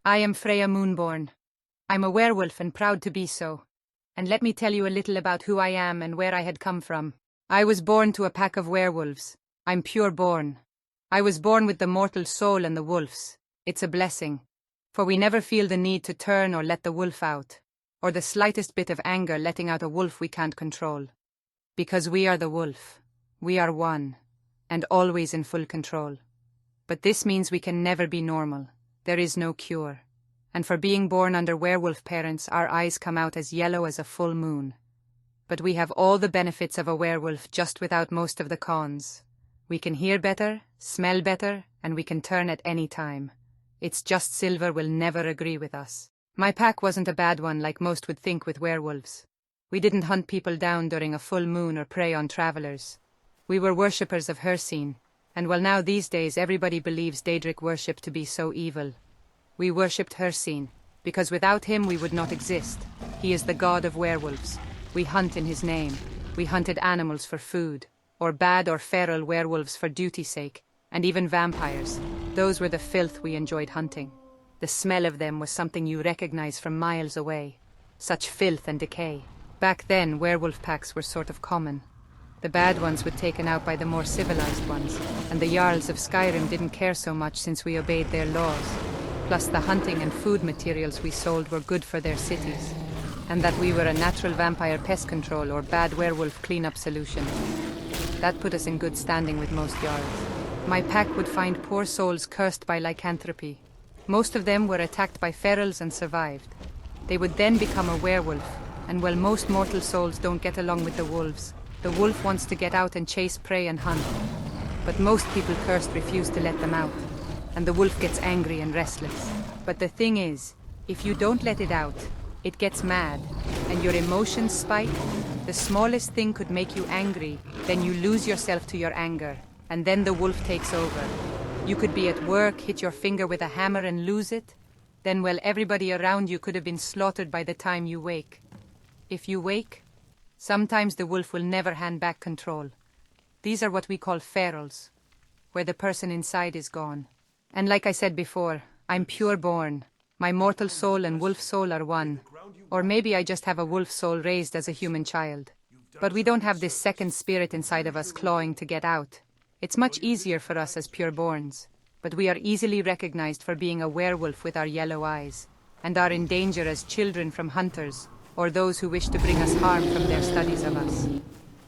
I am Freya Moonborn. I'm a werewolf and proud to be so. And let me tell you a little about who I am and where I had come from. I was born to a pack of werewolves. I'm pure born. I was born with the mortal soul and the wolves. It's a blessing. For we never feel the need to turn or let the wolf out, or the slightest bit of anger letting out a wolf we can't control. Because we are the wolf. We are one, and always in full control. But this means we can never be normal. There is no cure. And for being born under werewolf parents, our eyes come out as yellow as a full moon. But we have all the benefits of a werewolf just without most of the cons. We can hear better, smell better, and we can turn at any time. It's just Silver will never agree with us. My pack wasn't a bad one like most would think with werewolves. We didn't hunt people down during a full moon or prey on travelers. We were worshippers of Hircine, and well now these days everybody believes Daedric worship to be so evil. We worshipped Hircine, because without him we would not exist. He is the god of werewolves. We hunt in his name. We hunted animals for food, or bad or feral werewolves for duty's sake, and even vampires. Those were the filth we enjoyed hunting. The smell of them was something you recognize from miles away. Such filth and decay. Back then, werewolf packs were sort of common. The bad ones were taken out by the more civilized ones, and the Jarls of Skyrim didn't care so much since we obeyed their laws. Plus the hunting and food materials we sold were good for their cities, and that we were a natural vampire pest control or bad werewolf cleanup solution. That put us in good standing with most Jarls. My pack would find poor souls cursed by lycanthropy. Most of them were attacked by ferals and survived. They would then become a werewolf, and while most mortal souls don't get along with the wolves, the wolf wants to get out and chase prey and hunt. But most people cursed refuse to let them out, and the wolf gets angry and restless. But the thing is, if you don't let it out, it gets mad, and your emotions spike. The smallest thing could make you angry, then you lose yourself to your anger, and then the wolf takes over. You could be at work, hit your finger with a hammer and lose it, then well everybody around you could have been slaughtered by the time you wake. If you wake, sometimes the wolf will never hand back control. These are what we call ferals, where the person inside is gone. And like I said before, I'm pure born. My mortal soul and wolf soul are one. Or maybe I just have a wolf soul raised as a human child. But we don't have this second spirit inside of us clawing to get out. It's much easier for us as pureborns. But we are easily recognized for being a werewolf with our yellow eyes, and are in danger as children from hunters, or those who wish to bring us harm from their studies of us.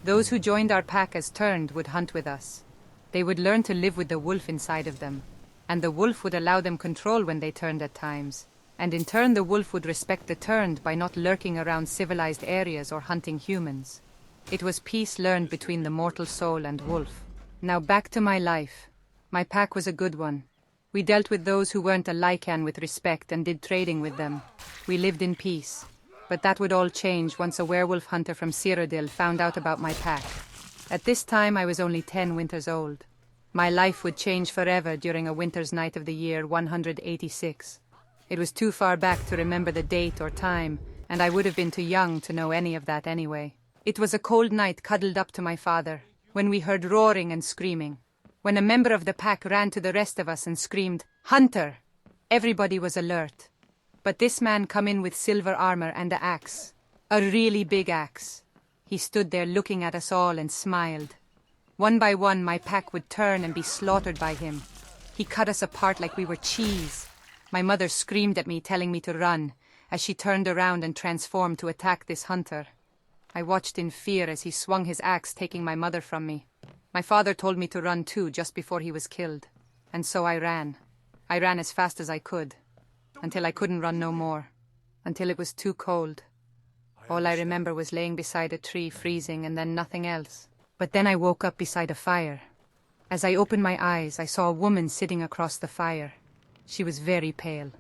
Those who joined our pack as turned would hunt with us. They would learn to live with the wolf inside of them, and the wolf would allow them control when they turned at times. And in turn the wolf would respect the turned by not lurking around civilized areas or hunting humans. It was peace learned between the mortal soul and wolf. Now back to my life. My pack was a good one. We dealt with those who weren't a Lycan with respect and did trading with them. We lived in peace. But that would all change once a werewolf hunter from Cyrodiil found out about my pack. At this time I was only 10 winters old. My life would change forever during a winter's night of the year 186. It was too far back to remember the date or time, and I would have been too young to know any of that anyway. It was a cold night cuddled up to my father, when we heard roaring and screaming. When a member of the pack ran to the rest of us and screamed, "Hunter!" Everybody was alert. But this man come in with silver armor and an axe. A really big axe. He stood there looking at us all and smiled. One by one my pack would turn and be slaughtered by him. He cut us apart like we were cheese. My mother screamed at me, telling me to run, as she turned around and transformed to attack this hunter. I watched in fear as he swung his axe, taking my mother from me. My father told me to run too, just before he was killed. And so I ran. I ran as fast as I could, until I couldn't run no more, until it was too cold. All I remember was laying beside a tree, freezing, and then nothing else. But then I woke up beside a fire. As I opened my eyes, I saw a woman sitting across the fire. She was very pale.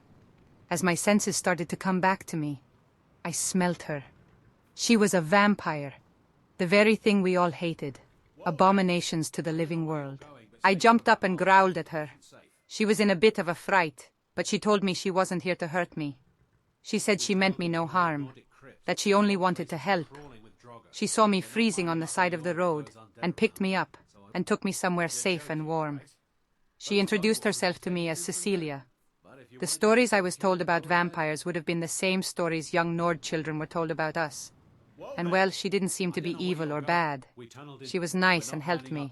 As my senses started to come back to me, I smelt her. She was a vampire, the very thing we all hated, abominations to the living world. I jumped up and growled at her. She was in a bit of a fright, but she told me she wasn't here to hurt me. She said she meant me no harm, that she only wanted to help. She saw me freezing on the side of the road, and picked me up, and took me somewhere safe and warm. She introduced herself to me as Cecilia. The stories I was told about vampires would have been the same stories young Nord children were told about us. And well, she didn't seem to be evil or bad. She was nice and helped me.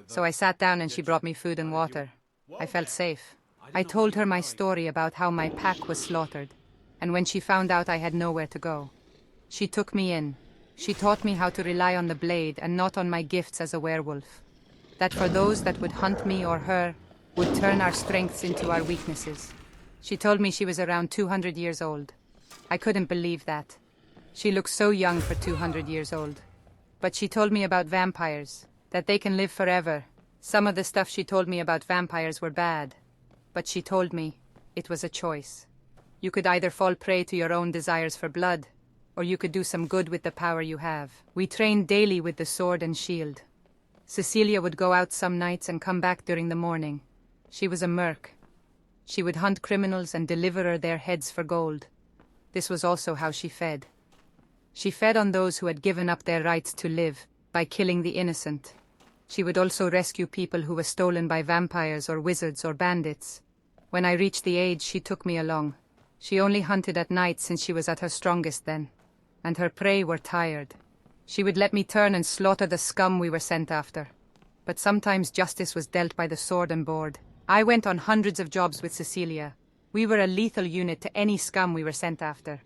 So I sat down and she brought me food and water. I felt safe. I told her my story about how my pack was slaughtered, and when she found out I had nowhere to go. She took me in. She taught me how to rely on the blade and not on my gifts as a werewolf. That for those that would hunt me or her, would turn our strengths into our weaknesses. She told me she was around 200 years old. I couldn't believe that. She looked so young for 200 years old. But she told me about vampires, that they can live forever. Some of the stuff she told me about vampires were bad. But she told me it was a choice. You could either fall prey to your own desires for blood, or you could do some good with the power you have. We trained daily with the sword and shield. Cecilia would go out some nights and come back during the morning. She was a merc. She would hunt criminals and deliver their heads for gold. This was also how she fed. She fed on those who had given up their rights to live, by killing the innocent. She would also rescue people who were stolen by vampires or wizards or bandits. When I reached the age, she took me along. She only hunted at night since she was at her strongest then, and her prey were tired. She would let me turn and slaughter the scum we were sent after. But sometimes justice was dealt by the sword and board. I went on hundreds of jobs with Cecilia. We were a lethal unit to any scum we were sent after.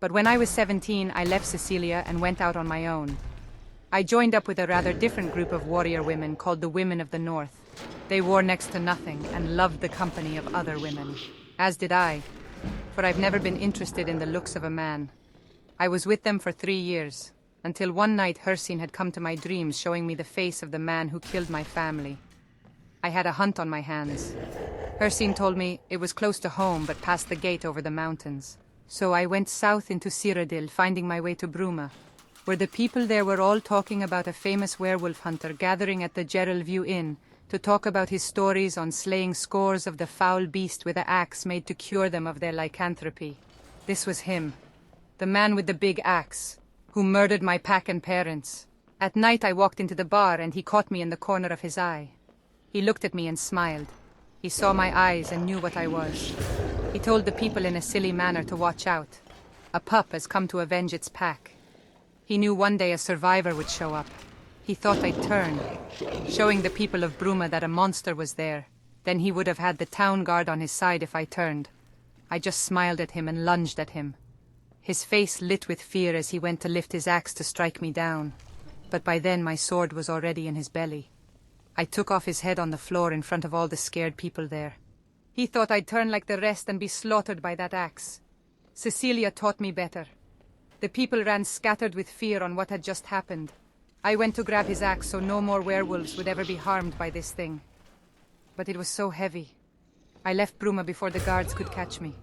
But when I was 17, I left Cecilia and went out on my own. I joined up with a rather different group of warrior women called the Women of the North. They wore next to nothing and loved the company of other women. As did I, for I've never been interested in the looks of a man. I was with them for 3 years, until one night Hircine had come to my dreams showing me the face of the man who killed my family. I had a hunt on my hands. Hircine told me it was close to home but past the gate over the mountains. So I went south into Cyrodiil, finding my way to Bruma, where the people there were all talking about a famous werewolf hunter gathering at the Gerald View Inn to talk about his stories on slaying scores of the foul beast with an axe made to cure them of their lycanthropy. This was him, the man with the big axe, who murdered my pack and parents. At night I walked into the bar and he caught me in the corner of his eye. He looked at me and smiled. He saw my eyes and knew what I was. He told the people in a silly manner to watch out. A pup has come to avenge its pack. He knew one day a survivor would show up. He thought I'd turn, showing the people of Bruma that a monster was there. Then he would have had the town guard on his side if I turned. I just smiled at him and lunged at him. His face lit with fear as he went to lift his axe to strike me down. But by then my sword was already in his belly. I took off his head on the floor in front of all the scared people there. He thought I'd turn like the rest and be slaughtered by that axe. Cecilia taught me better. The people ran scattered with fear on what had just happened. I went to grab his axe so no more werewolves would ever be harmed by this thing. But it was so heavy. I left Bruma before the guards could catch me.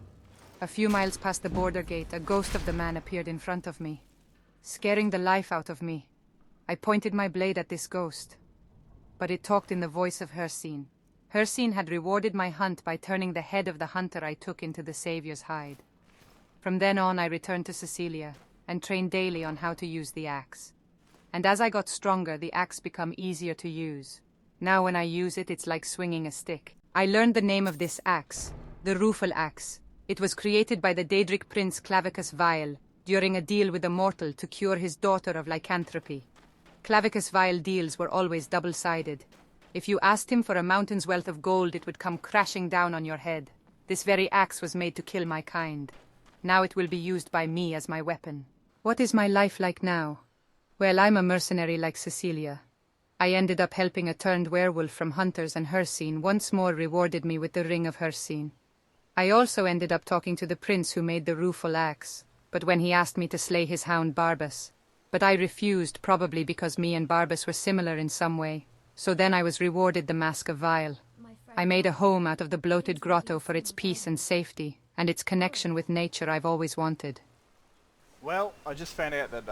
A few miles past the border gate, a ghost of the man appeared in front of me, scaring the life out of me. I pointed my blade at this ghost, but it talked in the voice of Hircine. Hircine had rewarded my hunt by turning the head of the hunter I took into the Savior's hide. From then on I returned to Cecilia and trained daily on how to use the axe. And as I got stronger, the axe became easier to use. Now when I use it, it's like swinging a stick. I learned the name of this axe, the Rufel axe. It was created by the Daedric prince Clavicus Vile during a deal with a mortal to cure his daughter of lycanthropy. Clavicus Vile deals were always double-sided. If you asked him for a mountain's wealth of gold, it would come crashing down on your head. This very axe was made to kill my kind. Now it will be used by me as my weapon. What is my life like now? Well, I'm a mercenary like Cecilia. I ended up helping a turned werewolf from hunters, and Hircine once more rewarded me with the ring of Hircine. I also ended up talking to the prince who made the Rufel axe, but when he asked me to slay his hound Barbas. But I refused, probably because me and Barbas were similar in some way. So then I was rewarded the Mask of Vile. I made a home out of the bloated grotto for its peace and safety, and its connection with nature I've always wanted. Well, I just found out that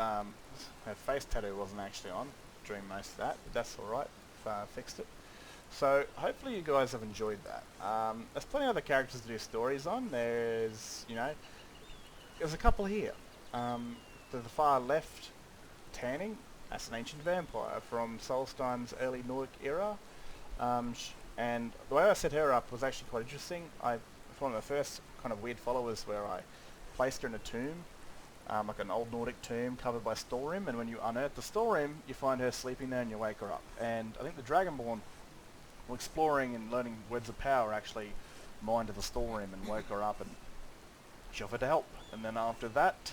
her face tattoo wasn't actually on during most of that, but that's alright, fixed it. So, hopefully you guys have enjoyed that. There's plenty of other characters to do stories on. There's a couple here. To the far left, Tanning, that's an ancient vampire from Solstein's early Nordic era. And the way I set her up was actually quite interesting. It's one of the first kind of weird followers where I placed her in a tomb, like an old Nordic tomb covered by storeroom, and when you unearth the storeroom, you find her sleeping there and you wake her up. And I think the Dragonborn, while exploring and learning words of power, actually mined the storeroom and woke her up, and she offered to help. And then after that,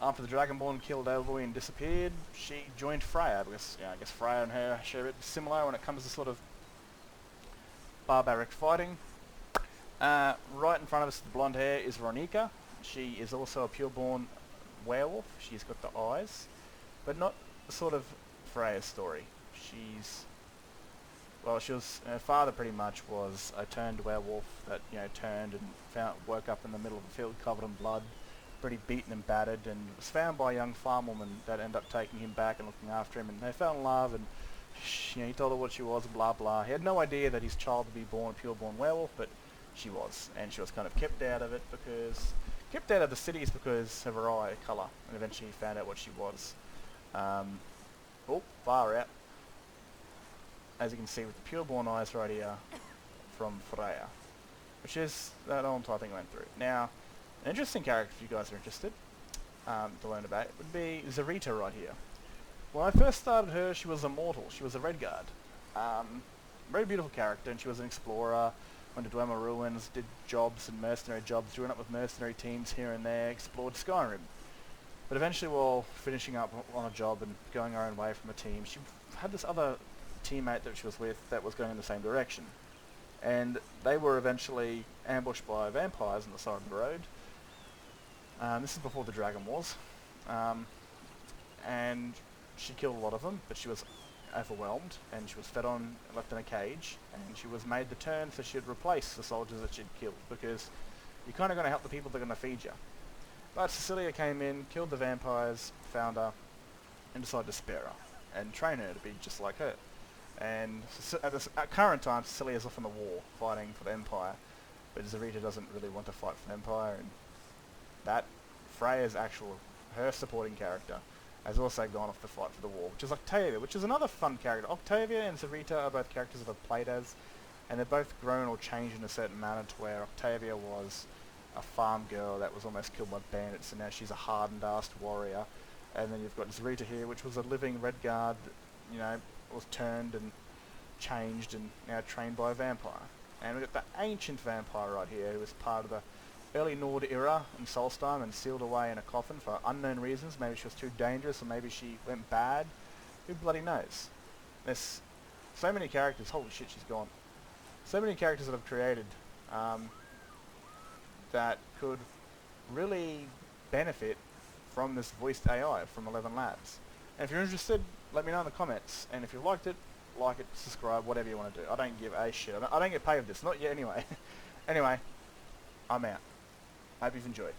after the Dragonborn killed Elvoy and disappeared, she joined Freya, because I guess Freya and her share a bit similar when it comes to sort of barbaric fighting. Right in front of us, the blonde hair, is Veronica. She is also a pureborn werewolf. She's got the eyes, but not the sort of Freya's story. Her father pretty much was a turned werewolf that, turned and woke up in the middle of a field covered in blood, pretty beaten and battered, and was found by a young farm woman that ended up taking him back and looking after him, and they fell in love, and he told her what she was, blah blah. He had no idea that his child would be born a pureborn werewolf, but she was, and she was kind of kept out of the cities because of her eye colour, and eventually he found out what she was. Far out. As you can see with the pureborn eyes right here from Freya, which is that whole entire thing I went through. Now, an interesting character if you guys are interested to learn about would be Zarita right here. When I first started her, she was immortal. She was a Redguard. Very beautiful character, and she was an explorer, went to Dwemer Ruins, did jobs and mercenary jobs, joined up with mercenary teams here and there, explored Skyrim. But eventually, while finishing up on a job and going her own way from a team, she had this other teammate that she was with that was going in the same direction. And they were eventually ambushed by vampires on the side of the road. This is before the Dragon Wars. And she killed a lot of them, but she was overwhelmed, and she was fed on, left in a cage, and she was made the turn so she'd replace the soldiers that she'd killed, because you're kind of going to help the people that are going to feed you. But Cecilia came in, killed the vampires, found her, and decided to spare her, and train her to be just like her. And at current time, Cecilia's off in the war, fighting for the Empire, but Zarita doesn't really want to fight for the Empire, and that, Freya's her supporting character, has also gone off to fight for the war, which is Octavia, which is another fun character. Octavia and Zarita are both characters that I've played as, and they're both grown or changed in a certain manner to where Octavia was a farm girl that was almost killed by bandits, and now she's a hardened-ass warrior. And then you've got Zarita here, which was a living Redguard that, was turned and changed and now trained by a vampire. And we've got the ancient vampire right here, who was part of the early Nord era in Solstheim and sealed away in a coffin for unknown reasons. Maybe she was too dangerous, or maybe she went bad. Who bloody knows? There's so many characters. Holy shit, she's gone. So many characters that I've created that could really benefit from this voiced AI from 11 Labs. And if you're interested, let me know in the comments. And if you liked it, like it, subscribe, whatever you want to do. I don't give a shit. I don't get paid for this. Not yet anyway. Anyway, I'm out. Hope you've enjoyed.